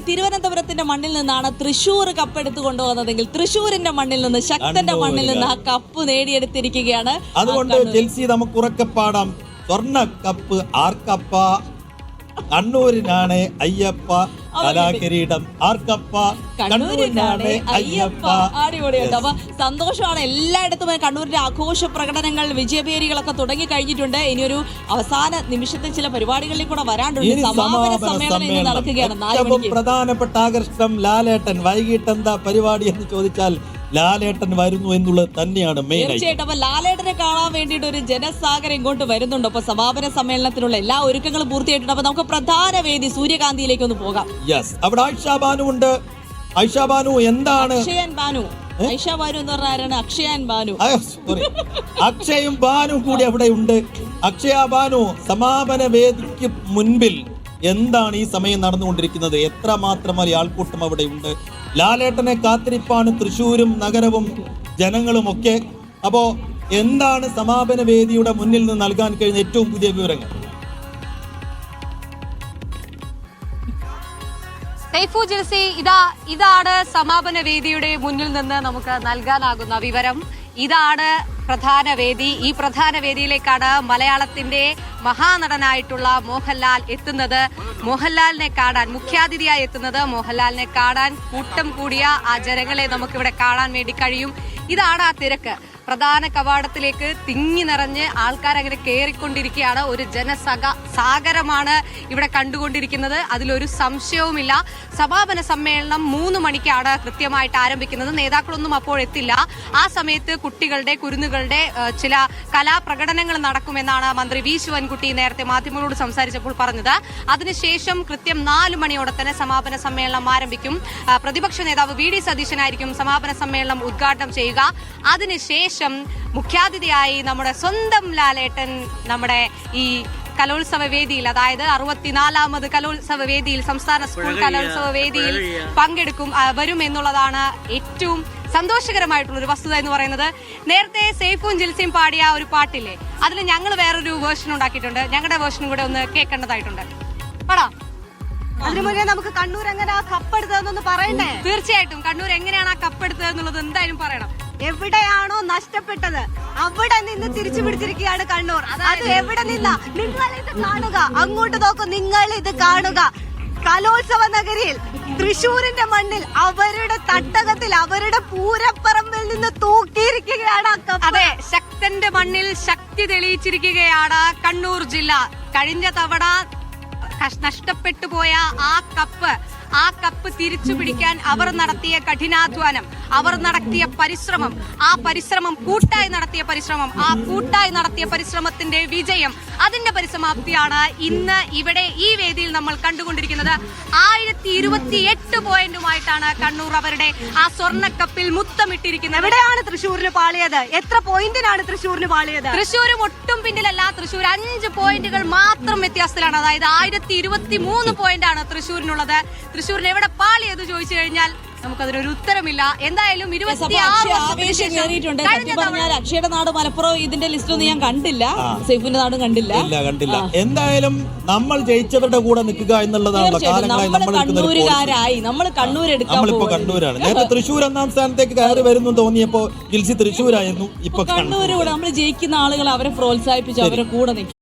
തിരുവനന്തപുരത്തിന്റെ മണ്ണിൽ നിന്നാണ് തൃശ്ശൂർ കപ്പ് എടുത്തു കൊണ്ടുവന്നതെങ്കിൽ തൃശ്ശൂരിന്റെ മണ്ണിൽ നിന്ന് ശക്തന്റെ മണ്ണിൽ നിന്ന് ആ കപ്പ് നേടിയെടുത്തിരിക്കുകയാണ്. അതുകൊണ്ട് ചെൽസി നമുക്ക് ഉറക്കെ പാടാം, സ്വർണ്ണ കപ്പ് ആർക്കപ്പ, കണ്ണൂരിനാണ് അയ്യപ്പ, കലാകിരീടം ആർക്കപ്പ, കണ്ണൂരിനാണ് അയ്യപ്പ. അടിപൊളിയുണ്ട്. അപ്പൊ സന്തോഷമാണ്. എല്ലായിടത്തും കണ്ണൂരിന്റെ ആഘോഷ പ്രകടനങ്ങൾ, വിജയപേരികളൊക്കെ തുടങ്ങി കഴിഞ്ഞിട്ടുണ്ട്. ഇനിയൊരു അവസാന നിമിഷത്തിൽ ചില പരിപാടികളിൽ കൂടെ വരാനുണ്ട്. സമാപന സമ്മേളനം ഇന്ന് നടക്കുകയാണ്. 4 മണിക്ക് പ്രധാനപ്പെട്ട ആകർഷണം ലാലേട്ടൻ. വൈകിട്ട് എന്താ പരിപാടി എന്ന് ചോദിച്ചാൽ ലാലേട്ടൻ വരുന്നു എന്നുള്ളത് തന്നെയാണ് മെയിൻ. തീർച്ചയായിട്ടും. അപ്പൊ ലാലേട്ടനെ കാണാൻ വേണ്ടിയിട്ട് ഒരു ജനസാഗരം ഇങ്ങോട്ട് വരുന്നുണ്ട്. അപ്പൊ സമാപന സമ്മേളനത്തിനുള്ള എല്ലാ ഒരുക്കങ്ങളും പൂർത്തിയായിട്ടുണ്ട്. അപ്പൊ നമുക്ക് പ്രധാന വേദി സൂര്യകാന്തിയിലേക്ക് ഒന്ന് പോകാം. യെസ്, അവിടെ ആയിഷ ബാനു ഉണ്ട്. ആയിഷ ബാനു എന്താണ്? അക്ഷയൻ ബാനു. ആയിഷ ബാനു എന്ന് പറഞ്ഞ ആരാണ്? അക്ഷയൻ ബാനു. അക്ഷയും ബാനു കൂടി അവിടെ ഉണ്ട്. അക്ഷയ ബാനു സമാപന വേദിക്ക് മുൻപിൽ എന്താണ് ഈ സമയം നടന്നുകൊണ്ടിരിക്കുന്നത്? എത്രമാത്രം വലിയ ആൾക്കൂട്ടം അവിടെ ഉണ്ട്. ലാലേട്ടനെ കാത്തിരിപ്പാണ് തൃശ്ശൂരും നഗരവും ജനങ്ങളും ഒക്കെ. അപ്പോ എന്താണ് സമാപന വേദിയുടെ മുന്നിൽ നിന്ന് നൽകാൻ കഴിഞ്ഞ ഏറ്റവും പുതിയ വിവരങ്ങൾ? ഇതാണ് സമാപന വേദിയുടെ മുന്നിൽ നിന്ന് നമുക്ക് നൽകാനാകുന്ന വിവരം. ഇതാണ് പ്രധാന വേദി. ഈ പ്രധാന വേദിയിലേക്കാണ് മലയാളത്തിന്റെ മഹാനടനായിട്ടുള്ള മോഹൻലാൽ എത്തുന്നത്. മോഹൻലാലിനെ കാണാൻ മുഖ്യാതിഥിയായി എത്തുന്നത്. മോഹൻലാലിനെ കാണാൻ കൂട്ടം കൂടിയ ആ ജനങ്ങളെ നമുക്കിവിടെ കാണാൻ വേണ്ടി കഴിയും. ഇതാണ് ആ തിരക്ക്. പ്രധാന കവാടത്തിലേക്ക് തിങ്ങി നിറഞ്ഞ് ആൾക്കാർ അങ്ങനെ കയറിക്കൊണ്ടിരിക്കുകയാണ്. ഒരു സാഗരമാണ് ഇവിടെ കണ്ടുകൊണ്ടിരിക്കുന്നത്. അതിലൊരു സംശയവുമില്ല. സമാപന സമ്മേളനം 3 മണിക്കാണ് കൃത്യമായിട്ട് ആരംഭിക്കുന്നത്. നേതാക്കളൊന്നും അപ്പോൾ എത്തില്ല. ആ സമയത്ത് കുട്ടികളുടെ കുരുന്നുകളുടെ ചില കലാപ്രകടനങ്ങൾ നടക്കുമെന്നാണ് മന്ത്രി വി ശിവൻകുട്ടി നേരത്തെ മാധ്യമങ്ങളോട് സംസാരിച്ചപ്പോൾ പറഞ്ഞത്. അതിനുശേഷം കൃത്യം 4 മണിയോടെ തന്നെ സമാപന സമ്മേളനം ആരംഭിക്കും. പ്രതിപക്ഷ നേതാവ് വി ഡി സതീശനായിരിക്കും സമാപന സമ്മേളനം ഉദ്ഘാടനം ചെയ്യുക. അതിനുശേഷം മുഖ്യാതിഥിയായി നമ്മുടെ സ്വന്തം ലാലേട്ടൻ നമ്മുടെ ഈ കലോത്സവ വേദിയിൽ, അതായത് 64ാമത് കലോത്സവ വേദിയിൽ, സംസ്ഥാന സ്കൂൾ കലോത്സവ വേദിയിൽ വരും എന്നുള്ളതാണ് ഏറ്റവും സന്തോഷകരമായിട്ടുള്ളൊരു വസ്തുത എന്ന് പറയുന്നത്. നേരത്തെ സെയ്ഫും ജിൽസിയും പാടിയ ഒരു പാട്ടില്ലേ, അതിൽ ഞങ്ങൾ വേറൊരു വേർഷൻ ഉണ്ടാക്കിയിട്ടുണ്ട്. ഞങ്ങളുടെ വേർഷനും കൂടെ ഒന്ന് കേൾക്കേണ്ടതായിട്ടുണ്ട്. പാടാ. അതിനു മുന്നേ നമുക്ക് കണ്ണൂർ എങ്ങനെ ആ കപ്പെടുത്തതെന്നൊന്ന് പറയണ്ടേ? തീർച്ചയായിട്ടും. കണ്ണൂർ എങ്ങനെയാണ് ആ കപ്പെടുത്തത് എന്നുള്ളത് എന്തായാലും പറയണം. എവിടെയാണോ നഷ്ടപ്പെട്ടത് അവിടെ നിന്ന് തിരിച്ചു പിടിച്ചിരിക്കുകയാണ് കണ്ണൂർ. അത് എവിടെ നിന്നാ? നിങ്ങൾ ഇത് കാണുക, അങ്ങോട്ട് നോക്കൂ, നിങ്ങൾ ഇത് കാണുക. കലോത്സവ നഗരിയിൽ തൃശ്ശൂരിന്റെ മണ്ണിൽ അവരുടെ തട്ടകത്തിൽ അവരുടെ പൂരപ്പറമ്പിൽ നിന്ന് തൂക്കിയിരിക്കുകയാണ്. അതെ, ശക്തന്റെ മണ്ണിൽ ശക്തി തെളിയിച്ചിരിക്കുകയാണ് കണ്ണൂർ ജില്ല. കഴിഞ്ഞ തവണ നഷ്ടപ്പെട്ടു പോയ ആ കപ്പ് തിരിച്ചു പിടിക്കാൻ അവർ നടത്തിയ കഠിനാധ്വാനം, അവർ നടത്തിയ പരിശ്രമം, ആ കൂട്ടായി നടത്തിയ പരിശ്രമത്തിന്റെ വിജയം, അതിന്റെ പരിസമാപ്തിയാണ് ഇന്ന് ഇവിടെ ഈ വേദിയിൽ നമ്മൾ കണ്ടുകൊണ്ടിരിക്കുന്നത്. 1028 പോയിന്റുമായിട്ടാണ് കണ്ണൂർ അവരുടെ ആ സ്വർണ്ണക്കപ്പിൽ മുത്തമിട്ടിരിക്കുന്നത്. എവിടെയാണ് തൃശ്ശൂരിന് പാളിയത്? എത്ര പോയിന്റിനാണ് തൃശ്ശൂരിന് പാളിയത്? തൃശ്ശൂരും ഒട്ടും പിന്നിലല്ല. തൃശ്ശൂർ 5 പോയിന്റുകൾ മാത്രം വ്യത്യാസത്തിലാണ്. അതായത് 1023 പോയിന്റാണ് തൃശ്ശൂരിനുള്ളത്. തൃശ്ശൂരിന് എവിടെ പാളിയത് ചോദിച്ചു കഴിഞ്ഞാൽ നമുക്കതിനൊരു ഉത്തരമില്ല. എന്തായാലും 26 അക്ഷയുടെ നാട് മലപ്പുറം ഇതിന്റെ ലിസ്റ്റൊന്നും ഞാൻ കണ്ടില്ല. സൈഫിന്റെ നാടും കണ്ടില്ല. എന്തായാലും നമ്മൾ ജയിച്ചവരുടെ കൂടെ നിൽക്കുക എന്നുള്ളതാണ്. കണ്ണൂരുകാരായി നമ്മൾ കണ്ണൂരെടുക്കാൻ. നമ്മളിപ്പോ കണ്ണൂരാണ്. നേരത്തെ തൃശ്ശൂർ 1ാം സ്ഥാനത്തേക്ക് കയറി വരുന്നു തോന്നിയപ്പോ ജിൽസി തൃശ്ശൂരായിരുന്നു. ഇപ്പൊ കണ്ണൂർ കൂടെ നമ്മൾ ജയിക്കുന്ന ആളുകൾ അവരെ പ്രോത്സാഹിപ്പിച്ച് അവരെ കൂടെ നിൽക്കും.